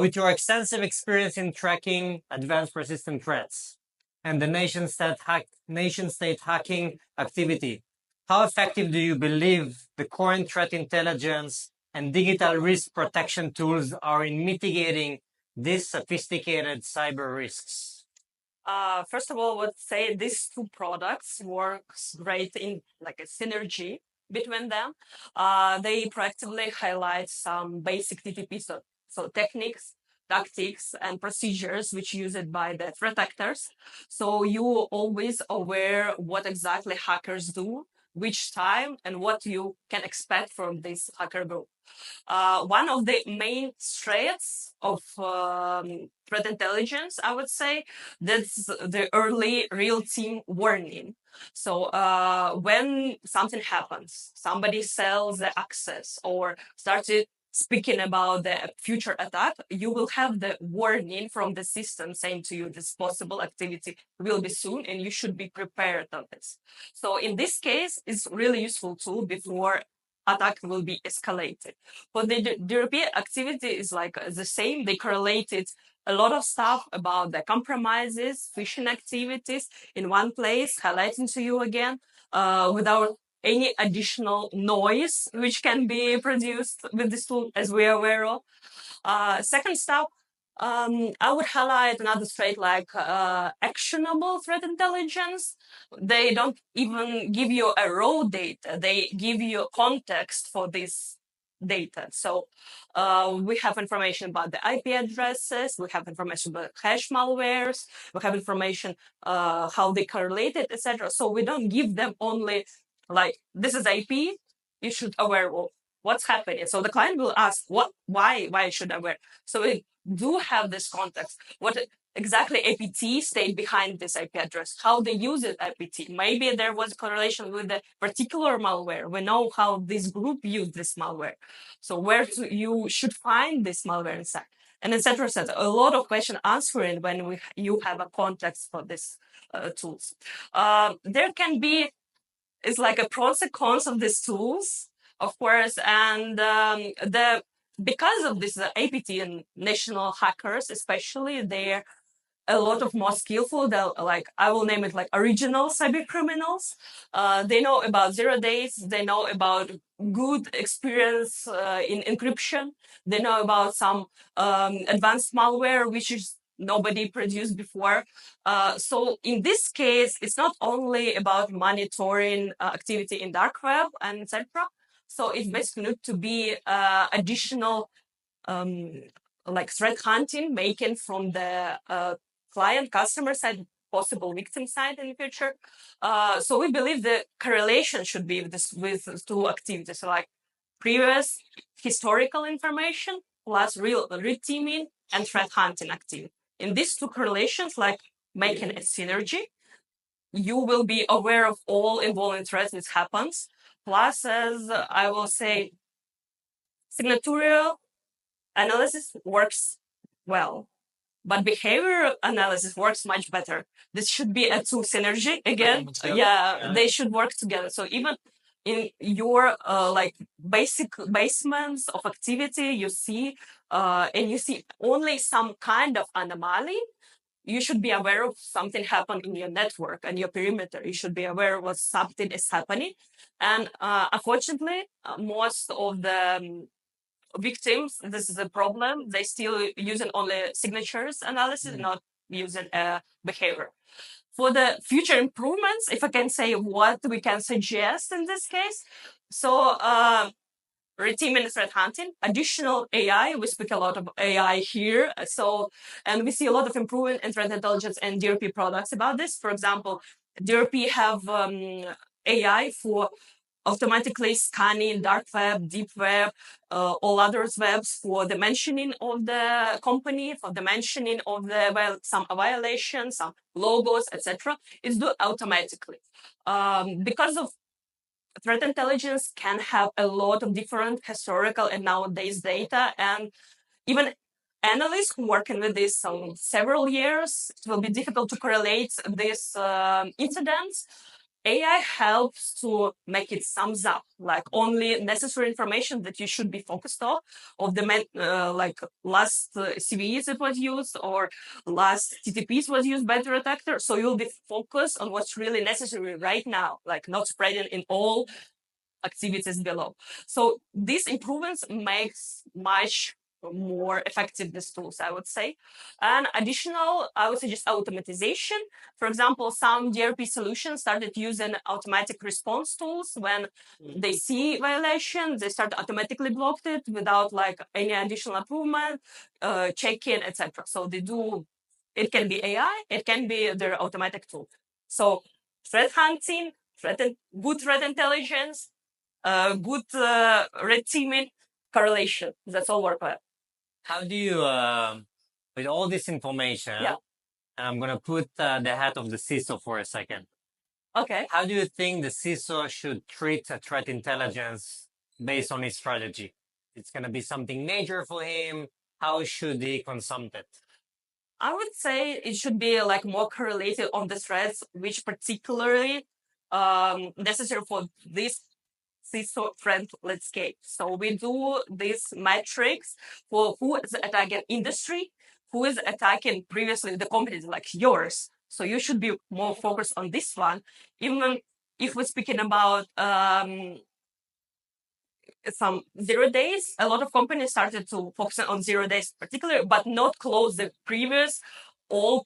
With your extensive experience in tracking advanced persistent threats and the nation-state hacking activity, how effective do you believe the current threat intelligence and digital risk protection tools are in mitigating these sophisticated cyber risks? First of all, I would say these two products works great in like a synergy between them. They proactively highlight some basic TTP so techniques, tactics, and procedures which used by the threat actors. So you always aware what exactly hackers do, which time, and what you can expect from this hacker group. One of the main threats of threat intelligence, I would say, that's the early real-time warning. So when something happens, somebody sells the access or started speaking about the future attack, you will have the warning from the system saying to you this possible activity will be soon and you should be prepared on this. So in this case, it's really useful tool before attack will be escalated. But the European activity is like the same. They correlated a lot of stuff about the compromises, phishing activities in one place, highlighting to you again, without any additional noise which can be produced with this tool, as we are aware of. Second step, I would highlight another trait like actionable threat intelligence. They don't even give you a raw data. They give you context for this data. So we have information about the IP addresses. We have information about hash malwares. We have information how they correlated, etc. So we don't give them only like this is IP. You should aware of what's happening. So the client will ask, why should I aware? So we do have this context. What exactly APT stayed behind this IP address, how they use it APT. Maybe there was a correlation with the particular malware. We know how this group used this malware. So where you should find this malware inside. And etc. etc. A lot of question answering when you have a context for this tools. There can be, it's like a pros and cons of these tools, of course, and because of this APT and national hackers, especially, they're a lot of more skillful. They're like, I will name it like original cyber criminals. They know about 0 days. They know about good experience in encryption. They know about some advanced malware, which is nobody produced before. So in this case, it's not only about monitoring activity in dark web and etc. So it's basically need to be additional like threat hunting, making from the client customer side, possible victim side in the future. So we believe the correlation should be with two activities, like previous historical information plus real teaming and threat hunting activity. In these two correlations, like making a synergy, you will be aware of all involving threats that happens. Plus, as I will say, signaturial analysis works well, but behavioral analysis works much better. This should be a two synergy again. Yeah, they should work together. So even in your like basic basements of activity, you see, and you see only some kind of anomaly, you should be aware of something happened in your network and your perimeter. You should be aware of what something is happening. And unfortunately, most of the victims, this is a problem. They still using only signatures analysis, not using behavior. For the future improvements, if I can say what we can suggest in this case, so reteaming threat hunting, additional AI. We speak a lot of AI here. So, and we see a lot of improvement in threat intelligence and DRP products about this. For example, DRP have AI for automatically scanning dark web, deep web, all others webs for the mentioning of the company, for the mentioning of the some violations, some logos, etc. It's done automatically. Because of threat intelligence can have a lot of different historical and nowadays data, and even analysts who working with this several years, it will be difficult to correlate these incidents. AI helps to make it sums up like only necessary information that you should be focused on of the like last CVEs that was used or last TTPs was used by the attacker. So you'll be focused on what's really necessary right now, like not spreading in all activities below. So these improvements makes much more effective these tools, I would say. And additional, I would suggest automatization. For example, some DRP solutions started using automatic response tools. When they see violation, they start automatically blocked it without like any additional improvement, checking, etc. So they do. It can be AI, it can be their automatic tool. So threat hunting, good threat intelligence, good red teaming, correlation. That's all work well. How do you, with all this information, Yeah. and I'm going to put the hat of the CISO for a second. Okay. How do you think the CISO should treat a threat intelligence based on his strategy? It's going to be something major for him. How should he consume it? I would say it should be like more correlated on the threats, which particularly necessary for this CISO threat landscape. So we do these metrics for who is attacking industry, who is attacking previously the companies like yours. So you should be more focused on this one. Even if we're speaking about some 0 days, a lot of companies started to focus on 0 days particularly, but not close the previous all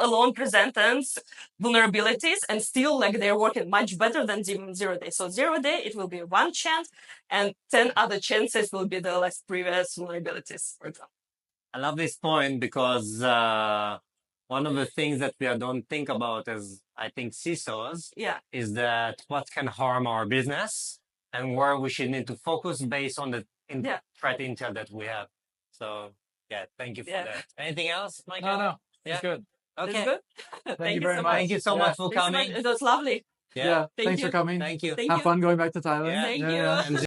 alone presentance vulnerabilities, and still like they're working much better than 0 days. So 0 day, it will be one chance, and 10 other chances will be the less previous vulnerabilities, for example. I love this point because one of the things that we don't think about as I think CISOs is that what can harm our business and where we should need to focus based on the threat intel that we have. So yeah, thank you for that. Anything else, Michael? No, it's good. Okay. Good. Thank you very much. Thank you so much for coming. It was lovely. Yeah, Thank thanks you. for coming. Thank you. Thank Have you. fun going back to Thailand. Thank you. And